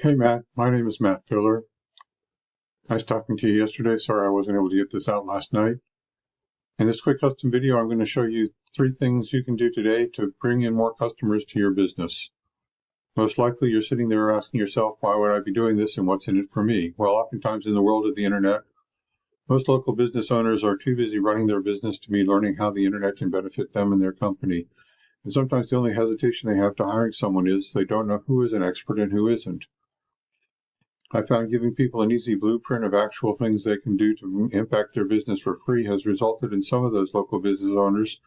Hey Matt, my name is Matt Filler. Nice talking to you yesterday. Sorry I wasn't able to get this out last night. In this quick custom video, I'm going to show you 3 things you can do today to bring in more customers to your business. Most likely you're sitting there asking yourself, why would I be doing this and what's in it for me? Well, oftentimes in the world of the internet, most local business owners are too busy running their business to be learning how the internet can benefit them and their company. And sometimes the only hesitation they have to hiring someone is they don't know who is an expert and who isn't. I found giving people an easy blueprint of actual things they can do to impact their business for free has resulted in some of those local business owners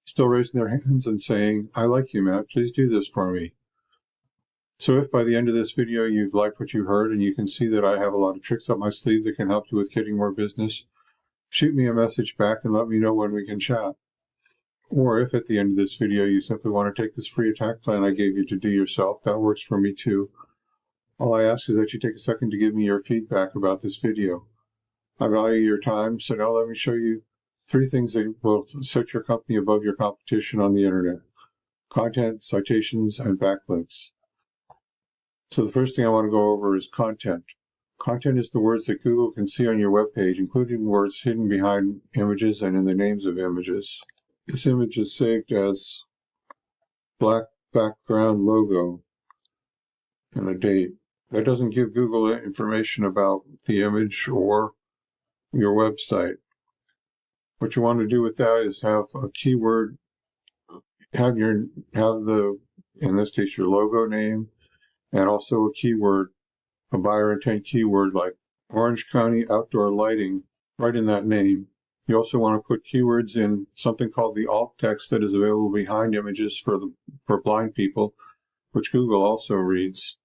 still raising their hands and saying, I like you, Matt, please do this for me. So if by the end of this video you've liked what you heard and you can see that I have a lot of tricks up my sleeve that can help you with getting more business, shoot me a message back and let me know when we can chat. Or if at the end of this video you simply want to take this free attack plan I gave you to do yourself, that works for me too. All I ask is that you take a second to give me your feedback about this video. I value your time, so now let me show you 3 things that will set your company above your competition on the internet: content, citations, and backlinks. So the first thing I want to go over is content. Content is the words that Google can see on your web page, including words hidden behind images and in the names of images. This image is saved as black background logo and a date. That doesn't give Google information about the image or your website. What you want to do with that is have a keyword, in this case, your logo name, and also a keyword, a buyer intent keyword like Orange County outdoor lighting, right in that name. You also want to put keywords in something called the alt text that is available behind images for blind people, which Google also reads.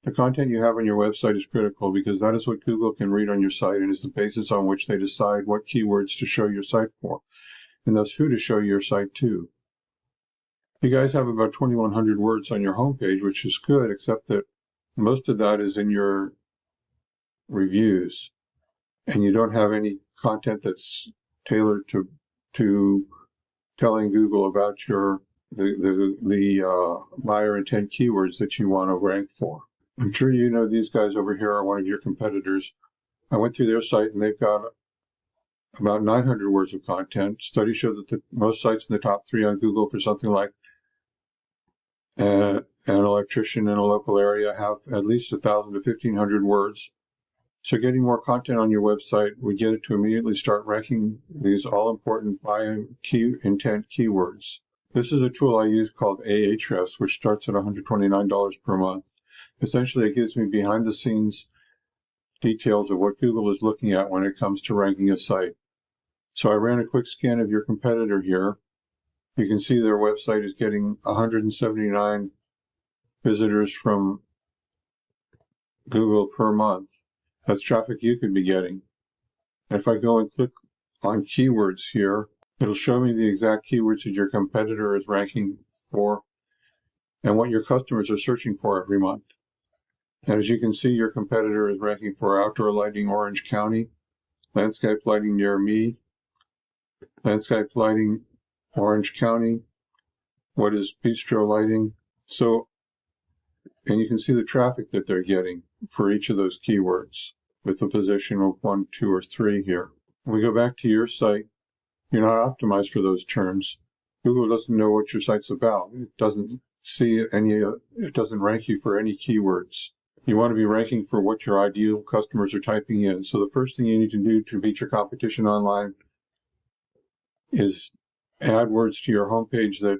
The content you have on your website is critical because that is what Google can read on your site and is the basis on which they decide what keywords to show your site for, and thus who to show your site to. You guys have about 2,100 words on your homepage, which is good, except that most of that is in your reviews, and you don't have any content that's tailored to telling Google about the buyer intent keywords that you want to rank for. I'm sure you know these guys over here are one of your competitors. I went through their site and they've got about 900 words of content. Studies show that most sites in the top 3 on Google for something like an electrician in a local area have at least 1,000 to 1,500 words. So getting more content on your website would get it to immediately start ranking these all-important buyer intent keywords. This is a tool I use called Ahrefs, which starts at $129 per month. Essentially, it gives me behind-the-scenes details of what Google is looking at when it comes to ranking a site. So I ran a quick scan of your competitor here. You can see their website is getting 179 visitors from Google per month. That's traffic you could be getting. And if I go and click on keywords here, it'll show me the exact keywords that your competitor is ranking for and what your customers are searching for every month. And as you can see, your competitor is ranking for outdoor lighting Orange County, landscape lighting near me, landscape lighting Orange County, what is bistro lighting. So, and you can see the traffic that they're getting for each of those keywords with the position of 1, 2, or 3 here. When we go back to your site, you're not optimized for those terms. Google doesn't know what your site's about. It doesn't rank you for any keywords. You want to be ranking for what your ideal customers are typing in. So the first thing you need to do to beat your competition online is add words to your homepage that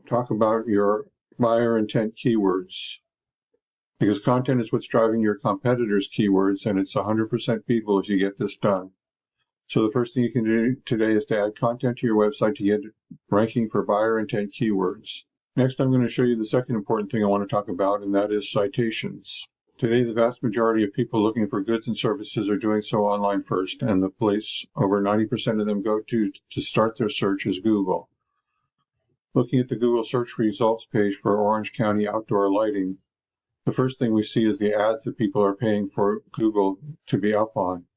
talk about your buyer intent keywords. Because content is what's driving your competitors' keywords, and it's 100% beatable if you get this done. So the first thing you can do today is to add content to your website to get ranking for buyer intent keywords. Next, I'm going to show you the second important thing I want to talk about, and that is citations. Today, the vast majority of people looking for goods and services are doing so online first, and the place over 90% of them go to start their search is Google. Looking at the Google search results page for Orange County outdoor lighting, the first thing we see is the ads that people are paying for Google to be up on.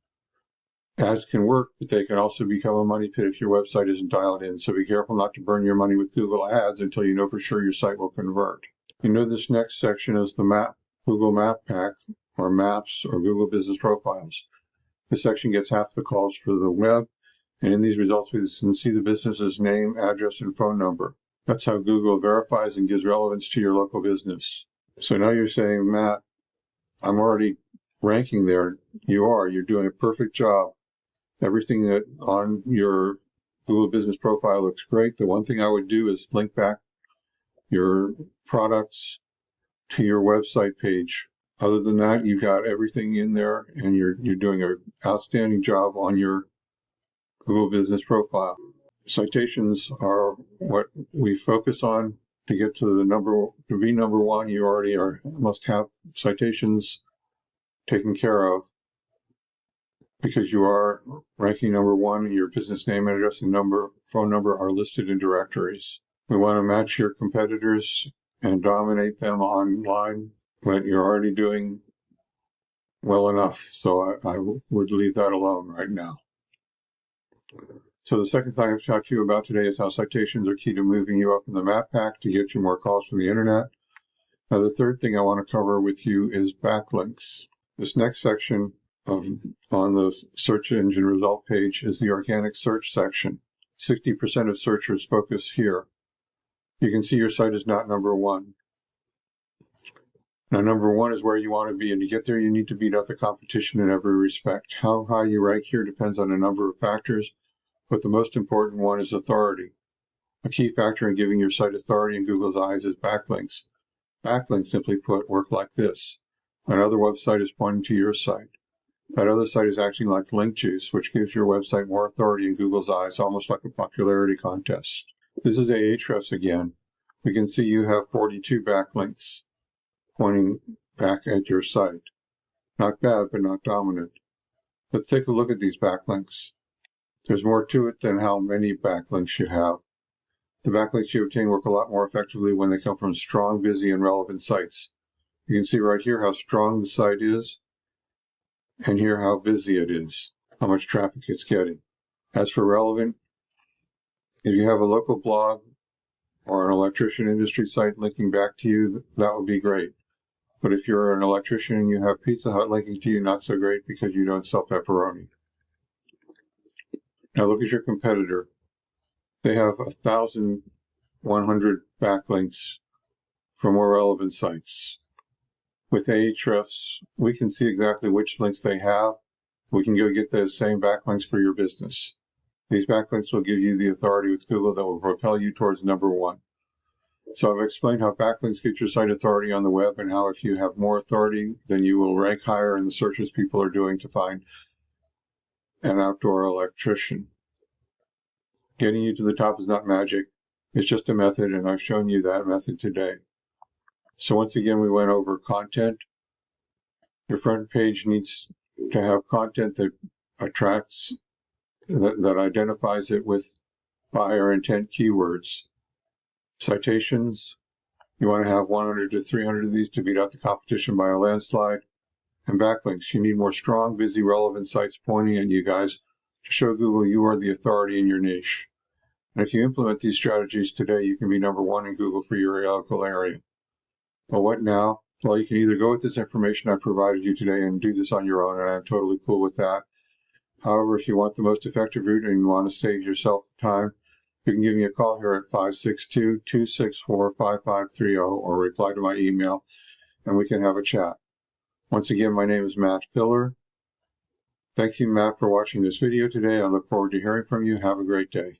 Ads can work, but they can also become a money pit if your website isn't dialed in, so be careful not to burn your money with Google Ads until you know for sure your site will convert. You know this next section is the Google Map Pack, or Maps, or Google Business Profiles. This section gets half the calls for the web, and in these results we can see the business's name, address, and phone number. That's how Google verifies and gives relevance to your local business. So now you're saying, Matt, I'm already ranking there. You're doing a perfect job. Everything that on your Google Business Profile looks great. The one thing I would do is link back your products to your website page. Other than that, you've got everything in there, and you're doing an outstanding job on your Google Business Profile. Citations are what we focus on to get to be number one. You already must have citations taken care of, because you are ranking number one. Your business name, address, and phone number are listed in directories. We want to match your competitors and dominate them online, but you're already doing well enough, so I would leave that alone right now. So the second thing I've talked to you about today is how citations are key to moving you up in the Map Pack to get you more calls from the internet. Now the third thing I want to cover with you is backlinks. This next section on the search engine result page is the organic search section. 60% of searchers focus here. You can see your site is not number one. Now, number one is where you want to be, and to get there, you need to beat out the competition in every respect. How high you rank here depends on a number of factors, but the most important one is authority. A key factor in giving your site authority in Google's eyes is backlinks. Backlinks, simply put, work like this. Another website is pointing to your site. That other site is acting like link juice, which gives your website more authority in Google's eyes, almost like a popularity contest. This is Ahrefs again. We can see you have 42 backlinks pointing back at your site. Not bad, but not dominant. Let's take a look at these backlinks. There's more to it than how many backlinks you have. The backlinks you obtain work a lot more effectively when they come from strong, busy, and relevant sites. You can see right here how strong the site is, and here how busy it is, how much traffic it's getting. As for relevant, if you have a local blog or an electrician industry site linking back to you, that would be great. But if you're an electrician and you have Pizza Hut linking to you, not so great, because you don't sell pepperoni. Now look at your competitor. They have 1,100 backlinks from more relevant sites. With Ahrefs, we can see exactly which links they have. We can go get those same backlinks for your business. These backlinks will give you the authority with Google that will propel you towards number one. So I've explained how backlinks get your site authority on the web, and how if you have more authority, then you will rank higher in the searches people are doing to find an outdoor electrician. Getting you to the top is not magic. It's just a method, and I've shown you that method today. So once again, we went over content. Your front page needs to have content that attracts, that identifies it with buyer intent keywords. Citations, you want to have 100 to 300 of these to beat out the competition by a landslide. And backlinks, you need more strong, busy, relevant sites pointing at you guys to show Google you are the authority in your niche. And if you implement these strategies today, you can be number one in Google for your local area. Well, what now? Well, you can either go with this information I provided you today and do this on your own, and I'm totally cool with that. However, if you want the most effective route and you want to save yourself the time, you can give me a call here at 562-264-5530 or reply to my email, and we can have a chat. Once again, my name is Matt Filler. Thank you, Matt, for watching this video today. I look forward to hearing from you. Have a great day.